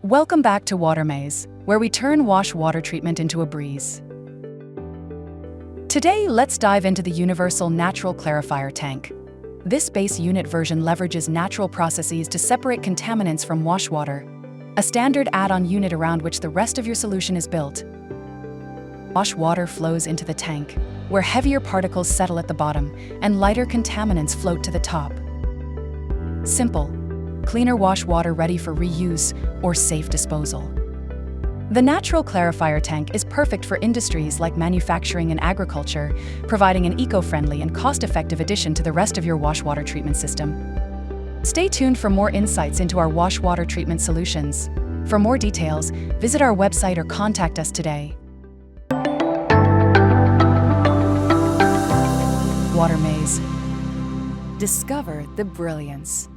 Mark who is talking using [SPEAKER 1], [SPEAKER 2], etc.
[SPEAKER 1] Welcome back to Water Maze, where we turn wash water treatment into a breeze. Today, let's dive into the universal natural clarifier tank. This base unit version leverages natural processes to separate contaminants from wash water, a standard add-on unit around which the rest of your solution is built. Wash water flows into the tank, where heavier particles settle at the bottom and lighter contaminants float to the top. Simple, cleaner wash water ready for reuse or safe disposal. The natural clarifier tank is perfect for industries like manufacturing and agriculture, providing an eco-friendly and cost-effective addition to the rest of your wash water treatment system. Stay tuned for more insights into our wash water treatment solutions. For more details, visit our website or contact us today. Water Maze. Discover the brilliance.